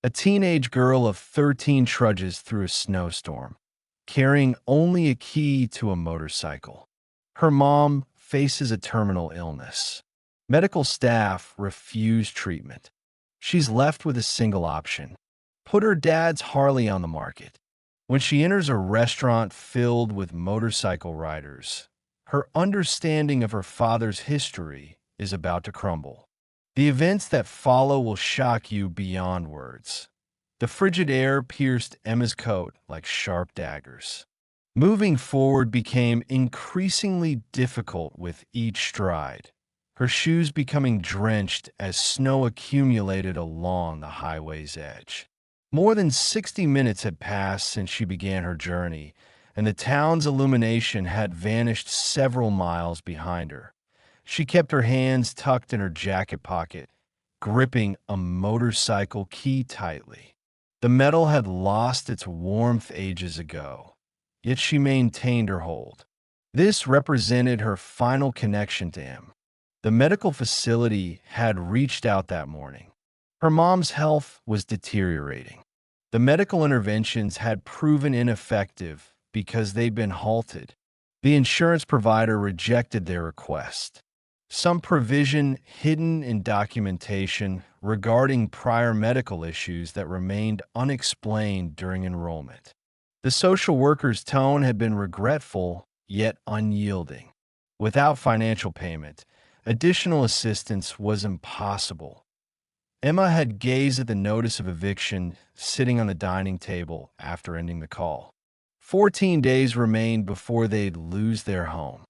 A teenage girl of 13 trudges through a snowstorm, carrying only a key to a motorcycle. Her mom faces a terminal illness. Medical staff refuse treatment. She's left with a single option: put her dad's Harley on the market. When she enters a restaurant filled with motorcycle riders, her understanding of her father's history is about to crumble. The events that follow will shock you beyond words. The frigid air pierced Emma's coat like sharp daggers. Moving forward became increasingly difficult with each stride, her shoes becoming drenched as snow accumulated along the highway's edge. More than 60 minutes had passed since she began her journey, and the town's illumination had vanished several miles behind her. She kept her hands tucked in her jacket pocket, gripping a motorcycle key tightly. The metal had lost its warmth ages ago, yet she maintained her hold. This represented her final connection to him. The medical facility had reached out that morning. Her mom's health was deteriorating. The medical interventions had proven ineffective because they'd been halted. The insurance provider rejected their request. Some provision hidden in documentation regarding prior medical issues that remained unexplained during enrollment. The social worker's tone had been regretful yet unyielding. Without financial payment, additional assistance was impossible. Emma had gazed at the notice of eviction sitting on the dining table after ending the call. 14 days remained before they'd lose their home.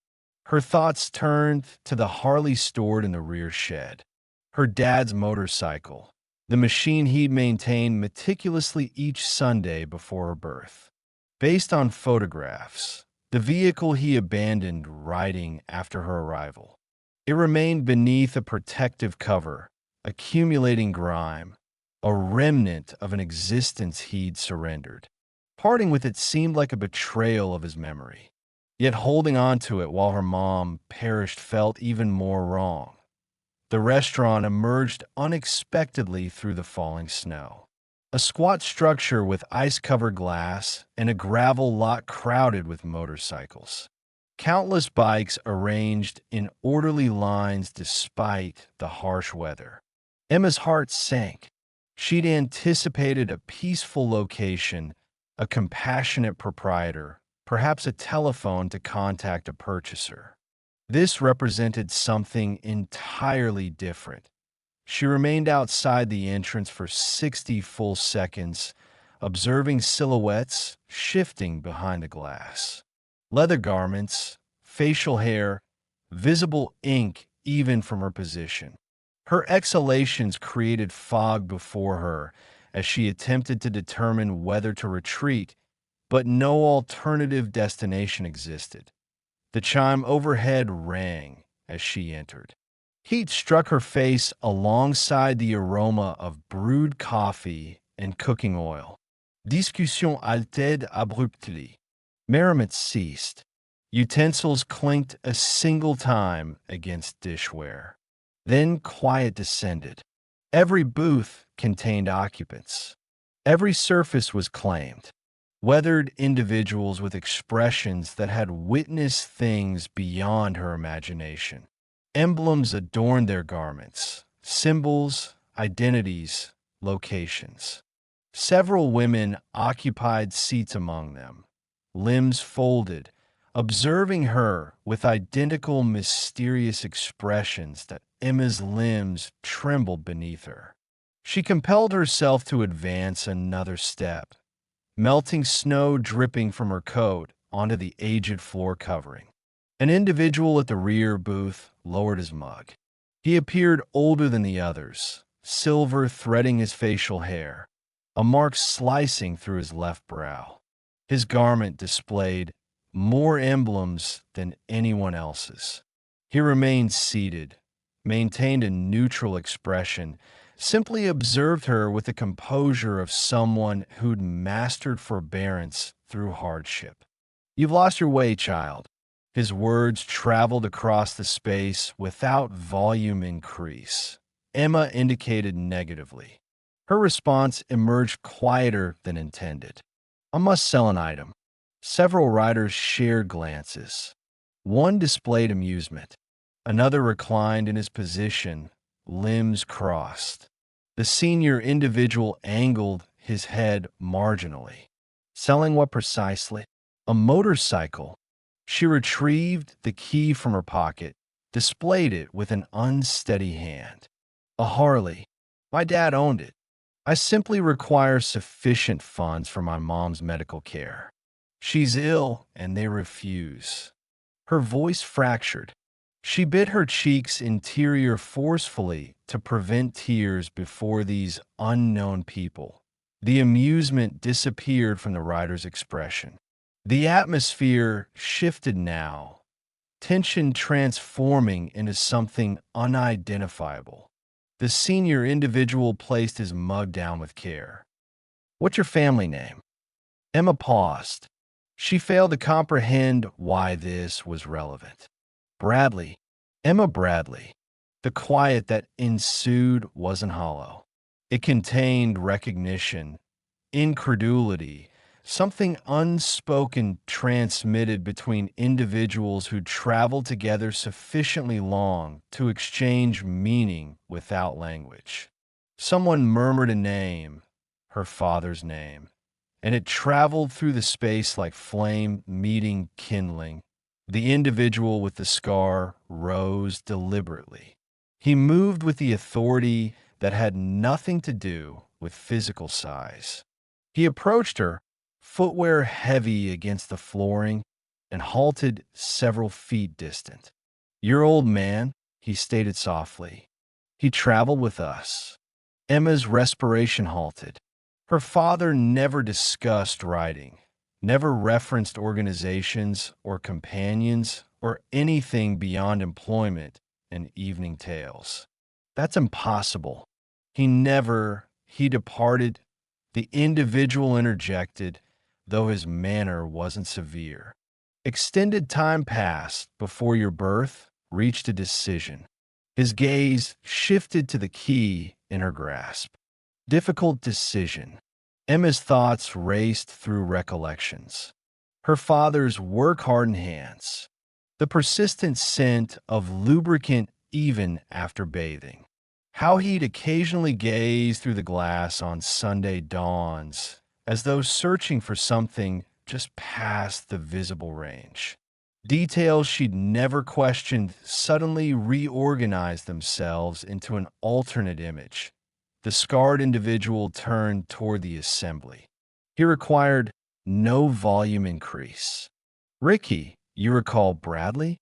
Her thoughts turned to the Harley stored in the rear shed. Her dad's motorcycle, the machine he'd maintained meticulously each Sunday before her birth. Based on photographs, the vehicle he abandoned riding after her arrival. It remained beneath a protective cover, accumulating grime, a remnant of an existence he'd surrendered. Parting with it seemed like a betrayal of his memory. Yet holding on to it while her mom perished felt even more wrong. The restaurant emerged unexpectedly through the falling snow. A squat structure with ice-covered glass and a gravel lot crowded with motorcycles. Countless bikes arranged in orderly lines despite the harsh weather. Emma's heart sank. She'd anticipated a peaceful location, a compassionate proprietor, perhaps a telephone to contact a purchaser. This represented something entirely different. She remained outside the entrance for 60 full seconds, observing silhouettes shifting behind the glass. Leather garments, facial hair, visible ink even from her position. Her exhalations created fog before her as she attempted to determine whether to retreat, but no alternative destination existed. The chime overhead rang as she entered. Heat struck her face alongside the aroma of brewed coffee and cooking oil. Discussion halted abruptly. Merriment ceased. Utensils clinked a single time against dishware. Then quiet descended. Every booth contained occupants. Every surface was claimed. Weathered individuals with expressions that had witnessed things beyond her imagination. Emblems adorned their garments, symbols, identities, locations. Several women occupied seats among them, limbs folded, observing her with identical mysterious expressions that Emma's limbs trembled beneath her. She compelled herself to advance another step, melting snow dripping from her coat onto the aged floor covering. An individual at the rear booth lowered his mug. He appeared older than the others, silver threading his facial hair, a mark slicing through his left brow. His garment displayed more emblems than anyone else's. He remained seated, maintained a neutral expression, simply observed her with the composure of someone who'd mastered forbearance through hardship. "You've lost your way, child." His words traveled across the space without volume increase. Emma indicated negatively. Her response emerged quieter than intended. I must sell an item. Several riders shared glances. One displayed amusement. Another reclined in his position, limbs crossed. The senior individual angled his head marginally. Selling what precisely? A motorcycle. She retrieved the key from her pocket, displayed it with an unsteady hand. A Harley. My dad owned it. I simply require sufficient funds for my mom's medical care. She's ill, and they refuse. Her voice fractured. She bit her cheek's interior forcefully to prevent tears before these unknown people. The amusement disappeared from the rider's expression. The atmosphere shifted now, tension transforming into something unidentifiable. The senior individual placed his mug down with care. What's your family name? Emma paused. She failed to comprehend why this was relevant. Bradley. Emma Bradley. The quiet that ensued wasn't hollow. It contained recognition, incredulity, something unspoken transmitted between individuals who traveled together sufficiently long to exchange meaning without language. Someone murmured a name, her father's name, and it traveled through the space like flame meeting kindling. The individual with the scar rose deliberately. He moved with the authority that had nothing to do with physical size. He approached her, footwear heavy against the flooring, and halted several feet distant. Your old man, he stated softly. He traveled with us. Emma's respiration halted. Her father never discussed riding, never referenced organizations or companions or anything beyond employment and evening tales. That's impossible. He departed. The individual interjected, though his manner wasn't severe. Extended time passed before your birth reached a decision. His gaze shifted to the key in her grasp. Difficult decision. Emma's thoughts raced through recollections. Her father's work-hardened hands. The persistent scent of lubricant even after bathing. How he'd occasionally gaze through the glass on Sunday dawns, as though searching for something just past the visible range. Details she'd never questioned suddenly reorganized themselves into an alternate image. The scarred individual turned toward the assembly. He required no volume increase. Ricky, you recall Bradley?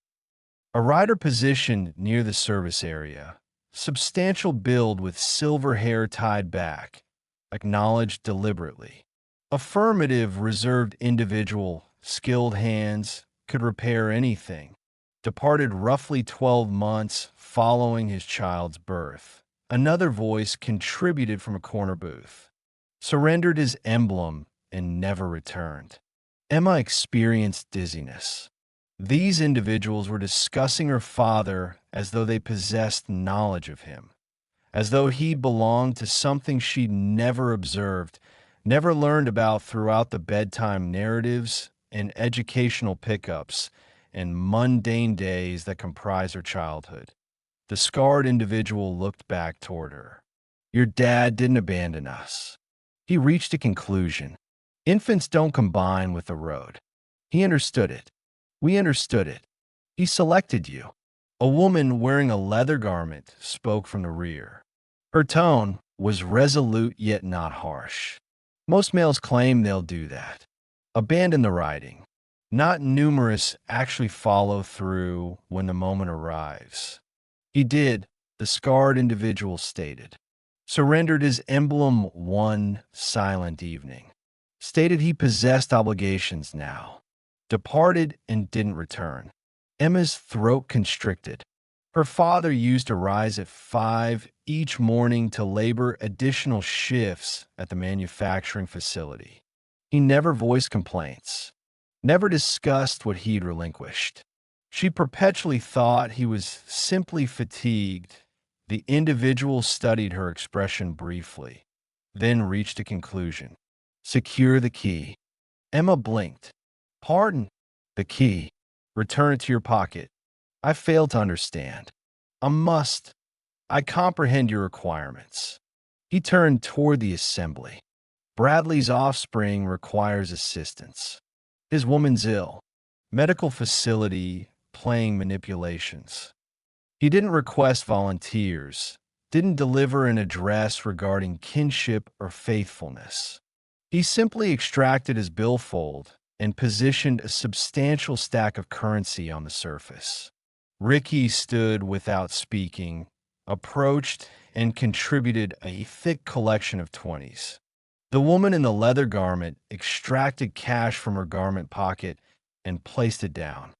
A rider positioned near the service area. Substantial build with silver hair tied back. Acknowledged deliberately. Affirmative reserved individual, skilled hands, could repair anything. Departed roughly 12 months following his child's birth. Another voice contributed from a corner booth. Surrendered his emblem and never returned. Emma experienced dizziness. These individuals were discussing her father as though they possessed knowledge of him, as though he belonged to something she'd never observed, never learned about throughout the bedtime narratives and educational pickups and mundane days that comprise her childhood. The scarred individual looked back toward her. Your dad didn't abandon us. He reached a conclusion. Infants don't combine with the road. He understood it. We understood it. He selected you. A woman wearing a leather garment spoke from the rear. Her tone was resolute yet not harsh. Most males claim they'll do that. Abandon the riding. Not numerous actually follow through when the moment arrives. He did, the scarred individual stated. Surrendered his emblem one silent evening. Stated he possessed obligations now. Departed and didn't return. Emma's throat constricted. Her father used to rise at 5 each morning to labor additional shifts at the manufacturing facility. He never voiced complaints, never discussed what he'd relinquished. She perpetually thought he was simply fatigued. The individual studied her expression briefly. then reached a conclusion. Secure the key. Emma blinked. Pardon? The key. Return it to your pocket. I fail to understand. A must. I comprehend your requirements. He turned toward the assembly. Bradley's offspring requires assistance. His woman's ill. Medical facility playing manipulations. He didn't request volunteers, didn't deliver an address regarding kinship or faithfulness. He simply extracted his billfold and positioned a substantial stack of currency on the surface. Ricky stood without speaking, approached, and contributed a thick collection of 20s. The woman in the leather garment extracted cash from her garment pocket and placed it down.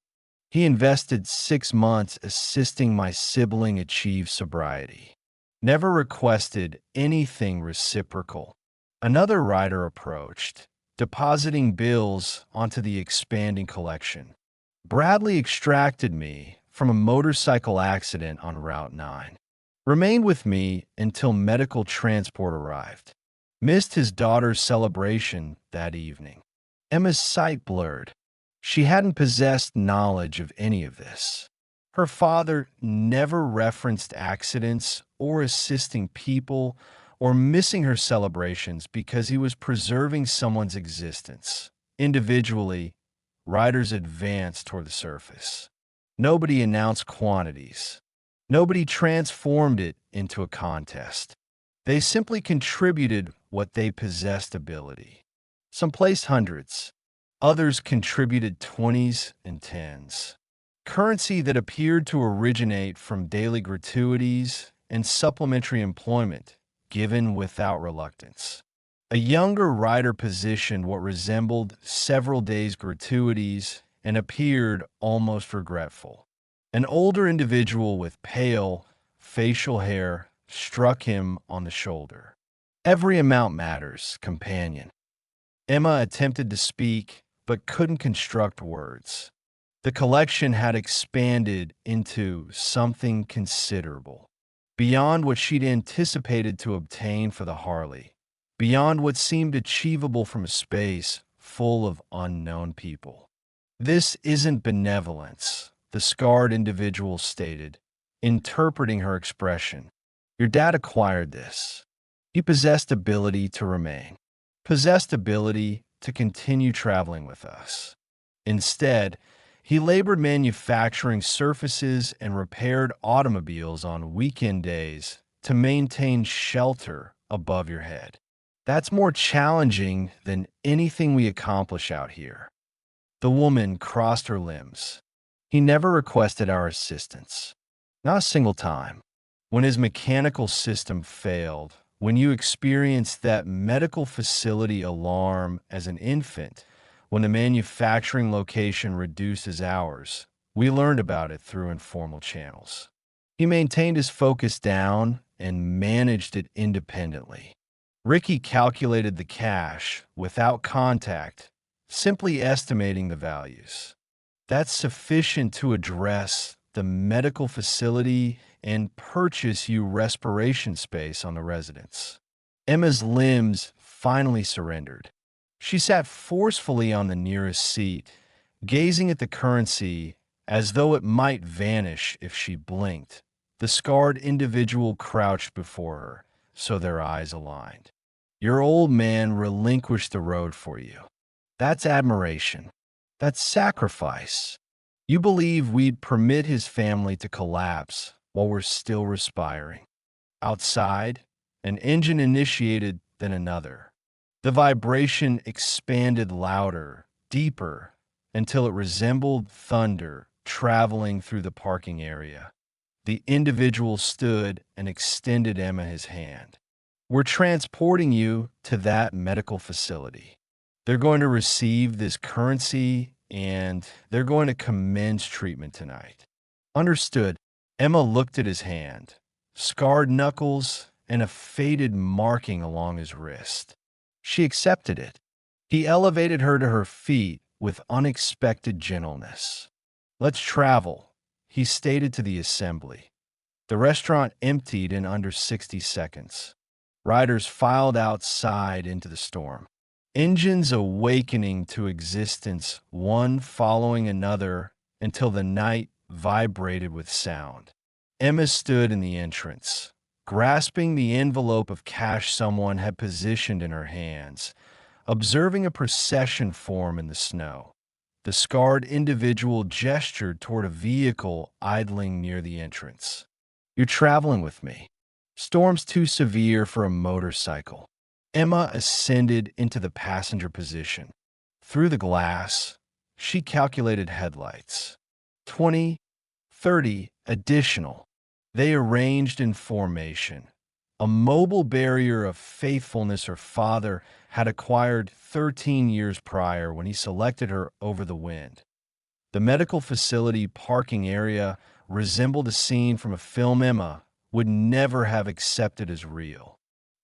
He invested 6 months assisting my sibling achieve sobriety. Never requested anything reciprocal. Another rider approached, depositing bills onto the expanding collection. Bradley extracted me from a motorcycle accident on Route 9. Remained with me until medical transport arrived. Missed his daughter's celebration that evening. Emma's sight blurred. She hadn't possessed knowledge of any of this. Her father never referenced accidents or assisting people or missing her celebrations because he was preserving someone's existence. Individually, riders advanced toward the surface. Nobody announced quantities. Nobody transformed it into a contest. They simply contributed what they possessed ability. Some placed hundreds. Others contributed 20s and 10s. Currency that appeared to originate from daily gratuities and supplementary employment, given without reluctance. A younger rider positioned what resembled several days' gratuities and appeared almost regretful. An older individual with pale, facial hair struck him on the shoulder. Every amount matters, companion. Emma attempted to speak, but couldn't construct words. The collection had expanded into something considerable, beyond what she'd anticipated to obtain for the Harley, beyond what seemed achievable from a space full of unknown people. This isn't benevolence, the scarred individual stated, interpreting her expression. Your dad acquired this. He possessed ability to remain, possessed ability to continue traveling with us. Instead, he labored manufacturing surfaces and repaired automobiles on weekend days to maintain shelter above your head. That's more challenging than anything we accomplish out here. The woman crossed her limbs. He never requested our assistance. Not a single time. When his mechanical system failed, when you experienced that medical facility alarm as an infant, when the manufacturing location reduced his hours, we learned about it through informal channels. He maintained his focus down and managed it independently. Ricky calculated the cash without contact, simply estimating the values. That's sufficient to address the medical facility and purchase you respiration space on the residence. Emma's limbs finally surrendered. She sat forcefully on the nearest seat, gazing at the currency as though it might vanish if she blinked. The scarred individual crouched before her, so their eyes aligned. Your old man relinquished the road for you. That's admiration. That's sacrifice. You believe we'd permit his family to collapse while we're still respiring. Outside, an engine initiated, then another. The vibration expanded louder, deeper, until it resembled thunder traveling through the parking area. The individual stood and extended Emma his hand. We're transporting you to that medical facility. They're going to receive this currency and they're going to commence treatment tonight. Understood. Emma looked at his hand, scarred knuckles and a faded marking along his wrist. She accepted it. He elevated her to her feet with unexpected gentleness. Let's travel, he stated to the assembly. The restaurant emptied in under 60 seconds. Riders filed outside into the storm. Engines awakening to existence, one following another, until the night vibrated with sound. Emma stood in the entrance, grasping the envelope of cash someone had positioned in her hands, observing a procession form in the snow. The scarred individual gestured toward a vehicle idling near the entrance. "You're traveling with me. Storm's too severe for a motorcycle." Emma ascended into the passenger position. Through the glass, she calculated headlights. 20, 30 additional. They arranged in formation. A mobile barrier of faithfulness her father had acquired 13 years prior when he selected her over the wind. The medical facility parking area resembled a scene from a film Emma would never have accepted as real.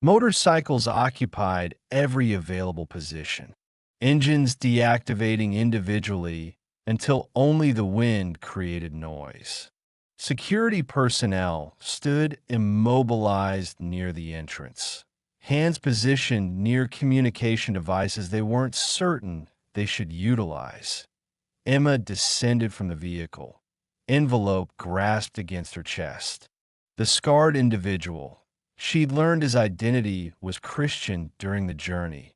Motorcycles occupied every available position, engines deactivating individually until only the wind created noise. Security personnel stood immobilized near the entrance, hands positioned near communication devices they weren't certain they should utilize. Emma descended from the vehicle, envelope grasped against her chest. The scarred individual, she'd learned his identity was Christian during the journey,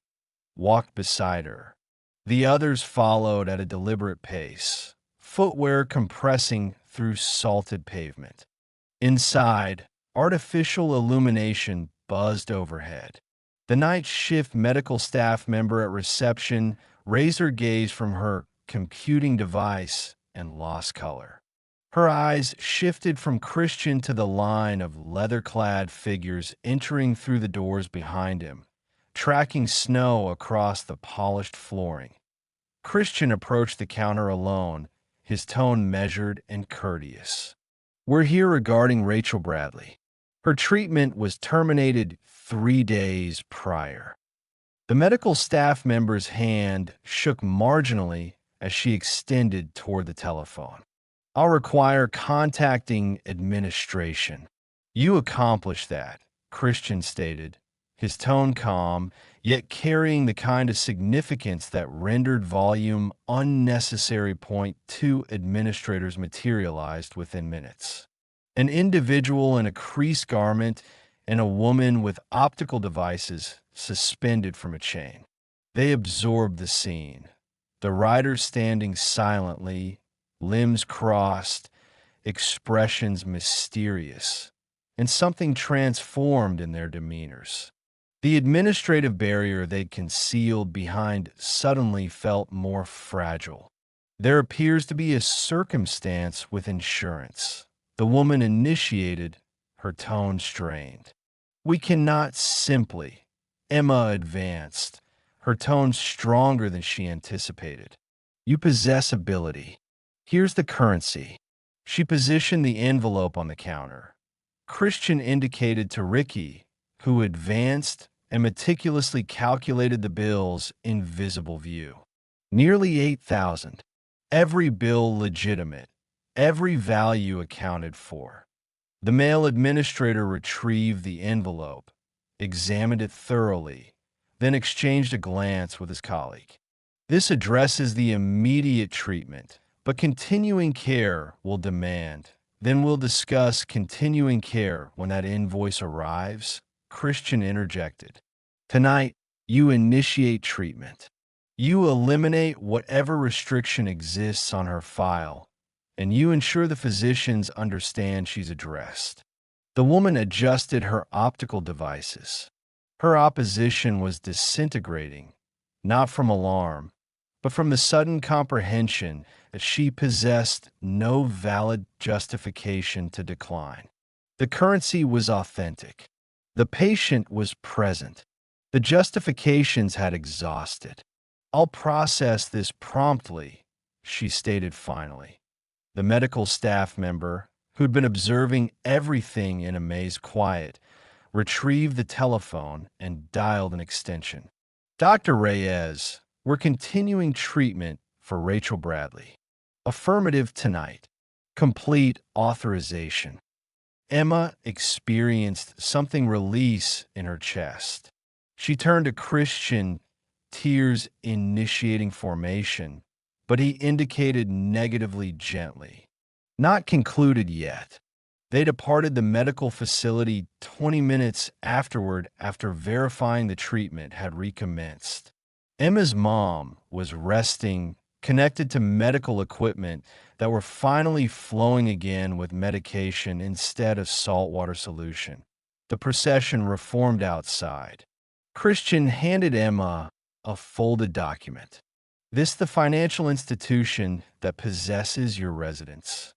walked beside her. The others followed at a deliberate pace, footwear compressing through salted pavement. Inside, artificial illumination buzzed overhead. The night shift medical staff member at reception raised her gaze from her computing device and lost color. Her eyes shifted from Christian to the line of leather-clad figures entering through the doors behind him, tracking snow across the polished flooring. Christian approached the counter alone, his tone measured and courteous. "We're here regarding Rachel Bradley. Her treatment was terminated 3 days prior." The medical staff member's hand shook marginally as she extended toward the telephone. "I'll require contacting administration." "You accomplished that," Christian stated, his tone calm, yet carrying the kind of significance that rendered volume unnecessary. Point two administrators materialized within minutes. An individual in a creased garment and a woman with optical devices suspended from a chain. They absorbed the scene, the riders standing silently, limbs crossed, expressions mysterious, and something transformed in their demeanors. The administrative barrier they'd concealed behind suddenly felt more fragile. "There appears to be a circumstance with insurance." The woman initiated, her tone strained. "We cannot simply." Emma advanced, her tone stronger than she anticipated. "You possess ability. Here's the currency." She positioned the envelope on the counter. Christian indicated to Ricky, who advanced and meticulously calculated the bills in visible view. Nearly 8,000. Every bill legitimate, every value accounted for. The male administrator retrieved the envelope, examined it thoroughly, then exchanged a glance with his colleague. "This addresses the immediate treatment, but continuing care will demand. Then we'll discuss continuing care when that invoice arrives," Christian interjected. "Tonight, you initiate treatment. You eliminate whatever restriction exists on her file, and you ensure the physicians understand she's addressed." The woman adjusted her optical devices. Her opposition was disintegrating, not from alarm, but from the sudden comprehension that she possessed no valid justification to decline. The currency was authentic. The patient was present. The justifications had exhausted. "I'll process this promptly," she stated finally. The medical staff member, who'd been observing everything in amazed quiet, retrieved the telephone and dialed an extension. "Dr. Reyes, we're continuing treatment for Rachel Bradley." "Affirmative tonight. Complete authorization." Emma experienced something release in her chest. She turned to Christian, tears initiating formation, but he indicated negatively gently. Not concluded yet. They departed the medical facility 20 minutes afterward after verifying the treatment had recommenced. Emma's mom was resting, connected to medical equipment that were finally flowing again with medication instead of saltwater solution. The procession reformed outside. Christian handed Emma a folded document. This the financial institution that possesses your residence.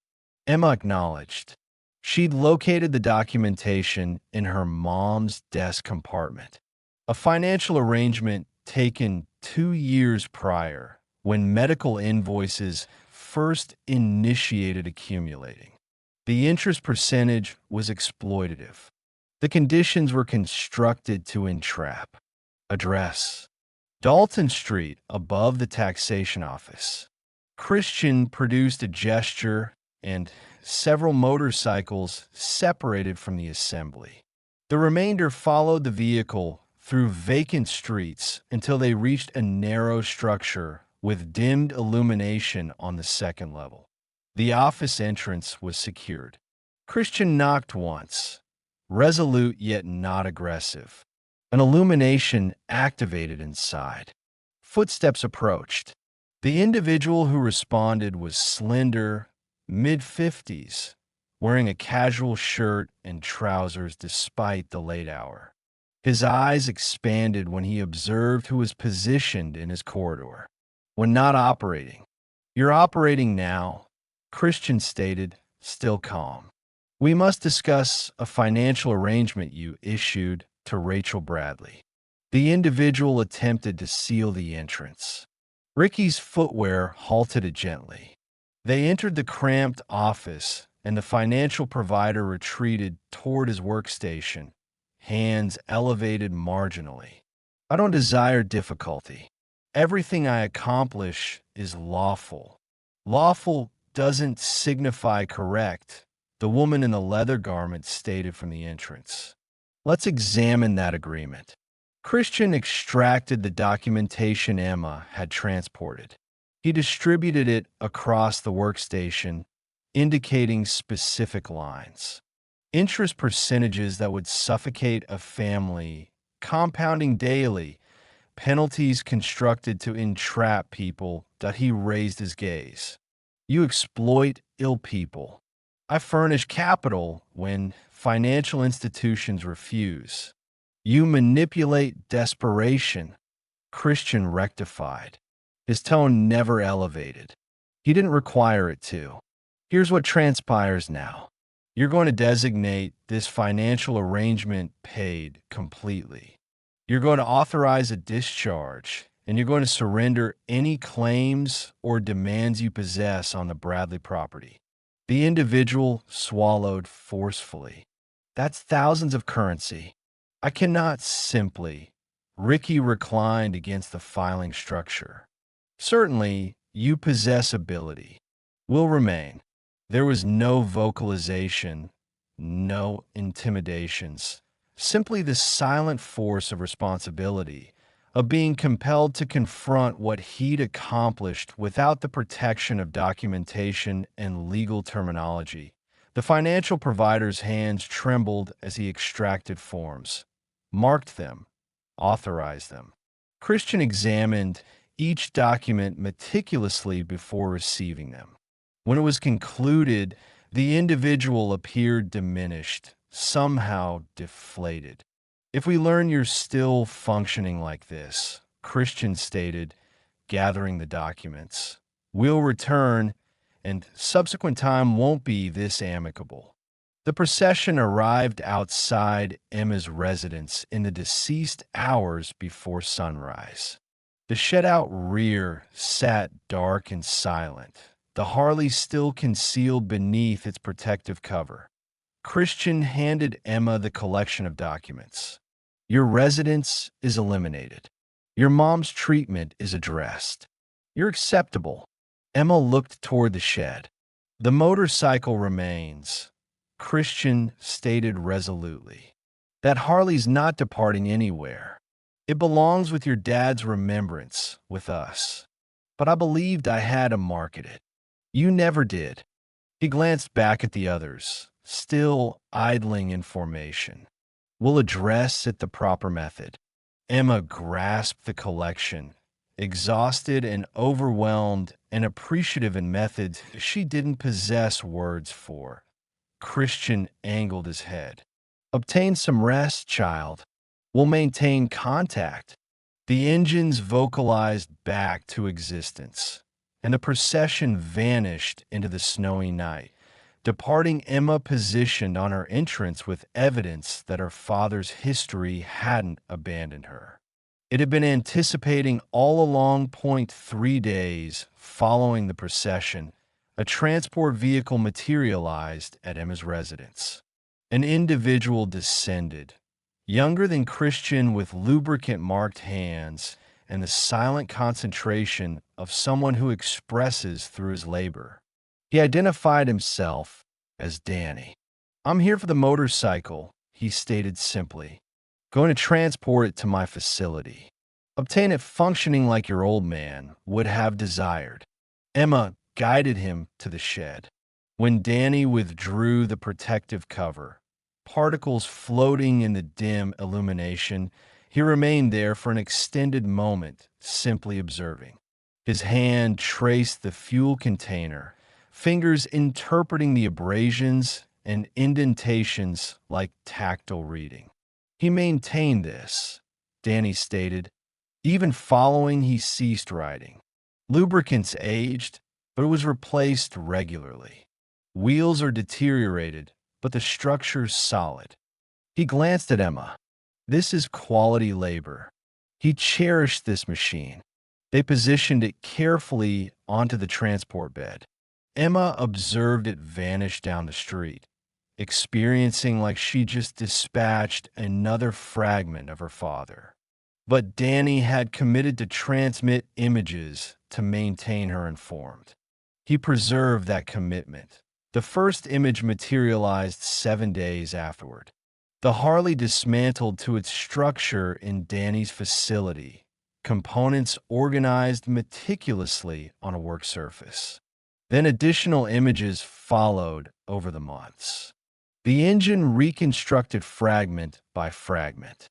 Emma acknowledged. She'd located the documentation in her mom's desk compartment. A financial arrangement taken 2 years prior, when medical invoices first initiated accumulating. The interest percentage was exploitative. The conditions were constructed to entrap. Address: Dalton Street, above the taxation office. Christian produced a gesture, and several motorcycles separated from the assembly. The remainder followed the vehicle through vacant streets until they reached a narrow structure with dimmed illumination on the second level. The office entrance was secured. Christian knocked once, resolute yet not aggressive. An illumination activated inside. Footsteps approached. The individual who responded was slender, mid-50s, wearing a casual shirt and trousers despite the late hour. His eyes expanded when he observed who was positioned in his corridor. When not operating. You're operating now, Christian stated, still calm. We must discuss a financial arrangement you issued to Rachel Bradley. The individual attempted to seal the entrance. Ricky's footwear halted it gently. They entered the cramped office, and the financial provider retreated toward his workstation, hands elevated marginally. I don't desire difficulty. Everything I accomplish is lawful. Lawful doesn't signify correct, the woman in the leather garment stated from the entrance. Let's examine that agreement. Christian extracted the documentation Emma had transported. He distributed it across the workstation, indicating specific lines. Interest percentages that would suffocate a family, compounding daily, penalties constructed to entrap people. That he raised his gaze. You exploit ill people. I furnish capital when financial institutions refuse. You manipulate desperation. Christian rectified. His tone never elevated. He didn't require it to. Here's what transpires now. You're going to designate this financial arrangement paid completely. You're going to authorize a discharge, and you're going to surrender any claims or demands you possess on the Bradley property. The individual swallowed forcefully. That's thousands of currency. I cannot simply. Ricky reclined against the filing structure. Certainly, you possess ability. Will remain. There was no vocalization, no intimidations. Simply the silent force of responsibility, of being compelled to confront what he'd accomplished without the protection of documentation and legal terminology. The financial provider's hands trembled as he extracted forms, marked them, authorized them. Christian examined each document meticulously before receiving them. When it was concluded, the individual appeared diminished, somehow deflated. If we learn you're still functioning like this, Christian stated, gathering the documents, we'll return, and subsequent time won't be this amicable. The procession arrived outside Emma's residence in the deceased hours before sunrise. The shed-out rear sat dark and silent, the Harley still concealed beneath its protective cover. Christian handed Emma the collection of documents. Your residence is eliminated. Your mom's treatment is addressed. You're acceptable. Emma looked toward the shed. The motorcycle remains. Christian stated resolutely. That Harley's not departing anywhere. It belongs with your dad's remembrance, with us. But I believed I had to market it. You never did. He glanced back at the others, still idling in formation. We'll address it the proper method. Emma grasped the collection, exhausted and overwhelmed and appreciative in methods she didn't possess words for. Christian angled his head. Obtain some rest, child. We'll maintain contact. The engines vocalized back to existence, and the procession vanished into the snowy night, departing Emma positioned on her entrance with evidence that her father's history hadn't abandoned her. It had been anticipating all along. 3 days following the procession, a transport vehicle materialized at Emma's residence. An individual descended, younger than Christian, with lubricant-marked hands and the silent concentration of someone who expresses through his labor. He identified himself as Danny. I'm here for the motorcycle, he stated simply. Going to transport it to my facility. Obtain it functioning like your old man would have desired. Emma guided him to the shed. When Danny withdrew the protective cover, particles floating in the dim illumination, he remained there for an extended moment, simply observing. His hand traced the fuel container, fingers interpreting the abrasions and indentations like tactile reading. He maintained this, Danny stated. Even following he ceased writing. Lubricants aged, but it was replaced regularly. Wheels are deteriorated, but the structure's solid. He glanced at Emma. This is quality labor. He cherished this machine. They positioned it carefully onto the transport bed. Emma observed it vanish down the street, experiencing like she just dispatched another fragment of her father. But Danny had committed to transmit images to maintain her informed. He preserved that commitment. The first image materialized 7 days afterward. The Harley dismantled to its structure in Danny's facility, components organized meticulously on a work surface. Then additional images followed over the months. The engine reconstructed fragment by fragment.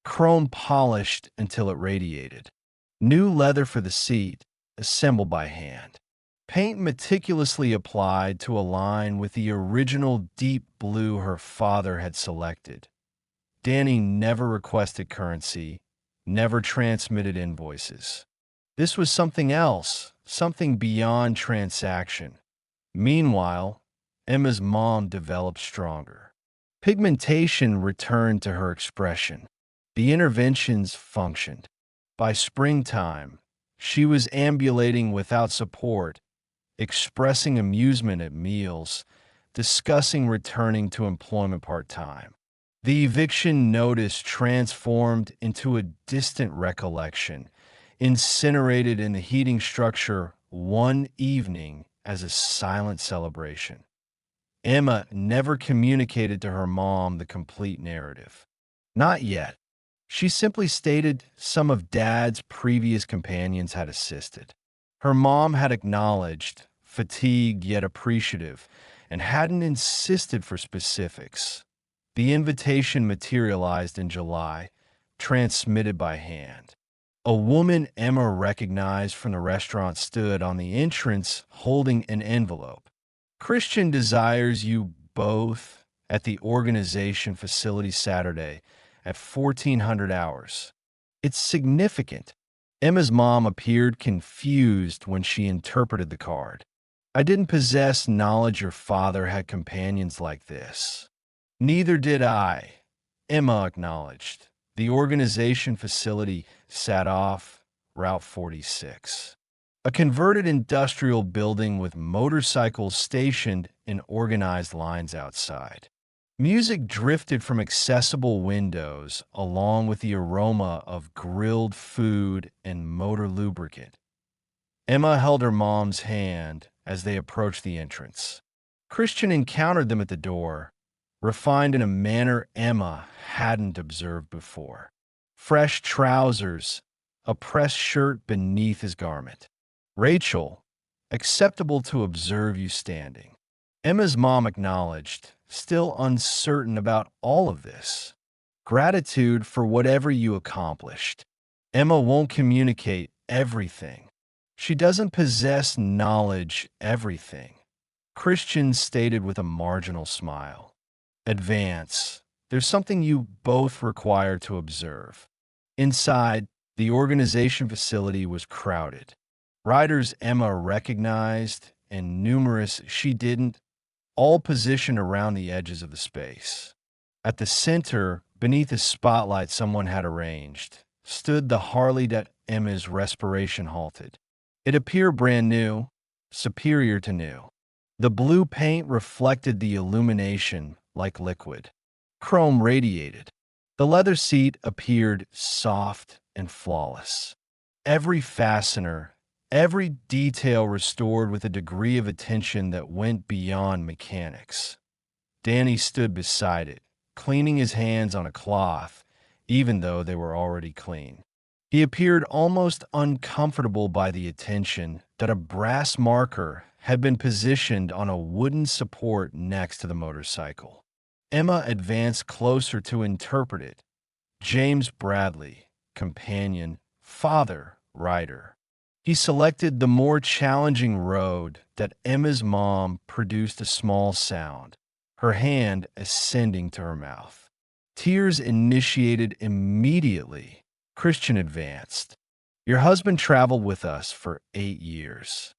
Chrome polished until it radiated. New leather for the seat, assembled by hand. Paint meticulously applied to align with the original deep blue her father had selected. Danny never requested currency, never transmitted invoices. This was something else, something beyond transaction. Meanwhile, Emma's mom developed stronger. Pigmentation returned to her expression. The interventions functioned. By springtime, she was ambulating without support, expressing amusement at meals, discussing returning to employment part-time. The eviction notice transformed into a distant recollection, incinerated in the heating structure one evening as a silent celebration. Emma never communicated to her mom the complete narrative. Not yet. She simply stated some of Dad's previous companions had assisted. Her mom had acknowledged, fatigued yet appreciative, and hadn't insisted for specifics. The invitation materialized in July, transmitted by hand. A woman Emma recognized from the restaurant stood on the entrance holding an envelope. Christian desires you both at the organization facility Saturday at 1400 hours. It's significant. Emma's mom appeared confused when she interpreted the card. I didn't possess knowledge your father had companions like this. Neither did I, Emma acknowledged. The organization facility sat off Route 46. A converted industrial building with motorcycles stationed in organized lines outside. Music drifted from accessible windows along with the aroma of grilled food and motor lubricant. Emma held her mom's hand as they approached the entrance. Christian encountered them at the door, refined in a manner Emma hadn't observed before. Fresh trousers, a pressed shirt beneath his garment. Rachel, acceptable to observe you standing. Emma's mom acknowledged, still uncertain about all of this. Gratitude for whatever you accomplished. Emma won't communicate everything. She doesn't possess knowledge everything. Christian stated with a marginal smile. Advance. There's something you both require to observe. Inside, the organization facility was crowded. Riders Emma recognized and numerous she didn't, all positioned around the edges of the space. At the center, beneath a spotlight someone had arranged, stood the Harley that Emma's respiration halted. It appeared brand new, superior to new. The blue paint reflected the illumination like liquid. Chrome radiated. The leather seat appeared soft and flawless. Every fastener, every detail restored with a degree of attention that went beyond mechanics. Danny stood beside it, cleaning his hands on a cloth, even though they were already clean. He appeared almost uncomfortable by the attention that a brass marker had been positioned on a wooden support next to the motorcycle. Emma advanced closer to interpret it. James Bradley, companion, father, rider. He selected the more challenging road that Emma's mom produced a small sound, her hand ascending to her mouth. Tears initiated immediately. Christian advanced. Your husband traveled with us for 8 years.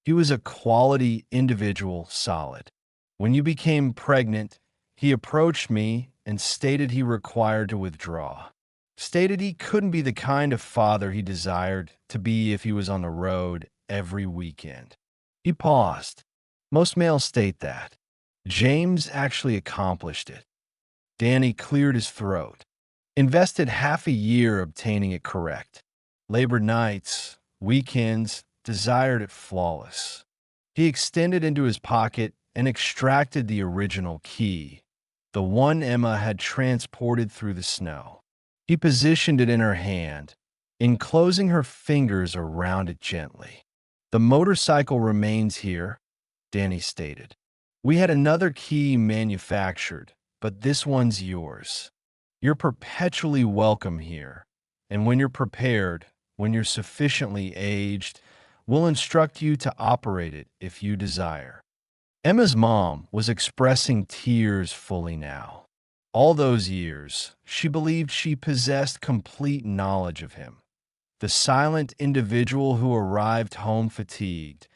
He was a quality individual, solid. When you became pregnant, he approached me and stated he required to withdraw. Stated he couldn't be the kind of father he desired to be if he was on the road every weekend. He paused. Most males state that. James actually accomplished it. Danny cleared his throat. Invested half a year obtaining it correct. Labor nights, weekends, desired it flawless. He extended into his pocket and extracted the original key, the one Emma had transported through the snow. He positioned it in her hand, enclosing her fingers around it gently. The motorcycle remains here, Danny stated. We had another key manufactured, but this one's yours. You're perpetually welcome here, and when you're prepared, when you're sufficiently aged, we'll instruct you to operate it if you desire. Emma's mom was expressing tears fully now. All those years, she believed she possessed complete knowledge of him. The silent individual who arrived home fatigued,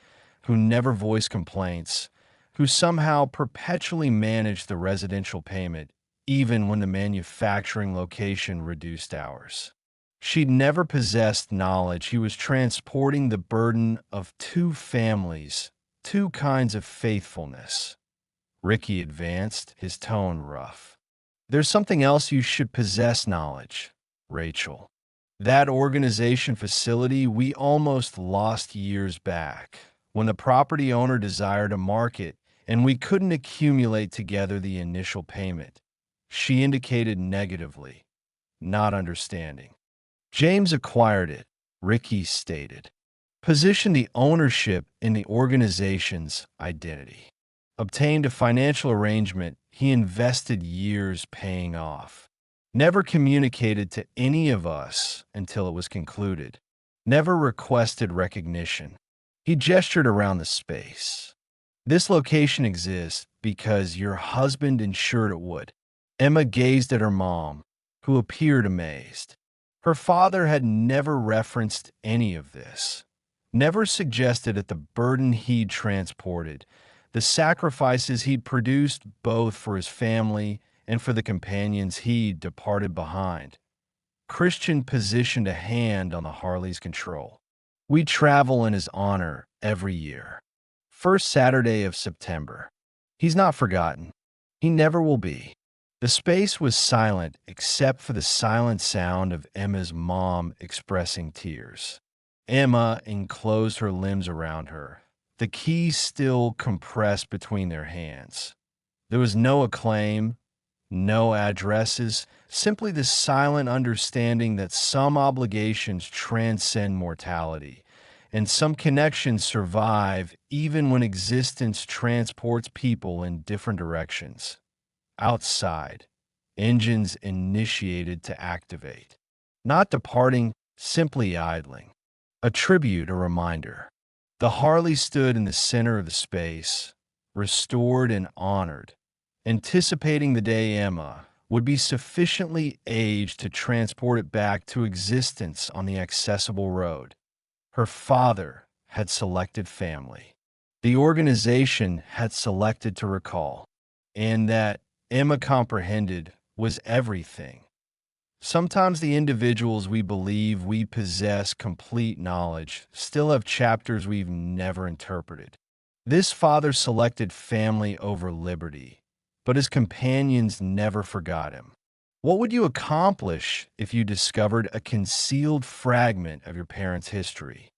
who never voiced complaints, who somehow perpetually managed the residential payment, even when the manufacturing location reduced hours. She'd never possessed knowledge he was transporting the burden of 2 families, 2 kinds of faithfulness. Ricky advanced, his tone rough. There's something else you should possess knowledge, Rachel. That organization facility we almost lost years back, when the property owner desired a market and we couldn't accumulate together the initial payment. She indicated negatively, not understanding. James acquired it, Ricky stated. Positioned the ownership in the organization's identity. Obtained a financial arrangement he invested years paying off. Never communicated to any of us until it was concluded. Never requested recognition. He gestured around the space. This location exists because your husband ensured it would. Emma gazed at her mom, who appeared amazed. Her father had never referenced any of this, never suggested that the burden he'd transported, the sacrifices he'd produced both for his family and for the companions he'd departed behind. Christian positioned a hand on the Harley's control. We travel in his honor every year. First Saturday of September. He's not forgotten. He never will be. The space was silent except for the silent sound of Emma's mom expressing tears. Emma enclosed her limbs around her, the keys still compressed between their hands. There was no acclaim, no addresses, simply the silent understanding that some obligations transcend mortality, and some connections survive even when existence transports people in different directions. Outside, engines initiated to activate. Not departing, simply idling. A tribute, a reminder. The Harley stood in the center of the space, restored and honored, anticipating the day Emma would be sufficiently aged to transport it back to existence on the accessible road. Her father had selected family. The organization had selected to recall, and that Emma comprehended was everything. Sometimes the individuals we believe we possess complete knowledge still have chapters we've never interpreted. This father selected family over liberty, but his companions never forgot him. What would you accomplish if you discovered a concealed fragment of your parents' history?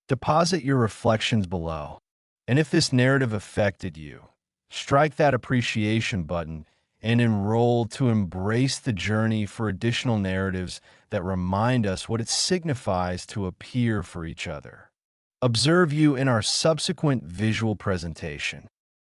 Deposit your reflections below. And if this narrative affected you, strike that appreciation button and enroll to embrace the journey for additional narratives that remind us what it signifies to appear for each other. Observe you in our subsequent visual presentation.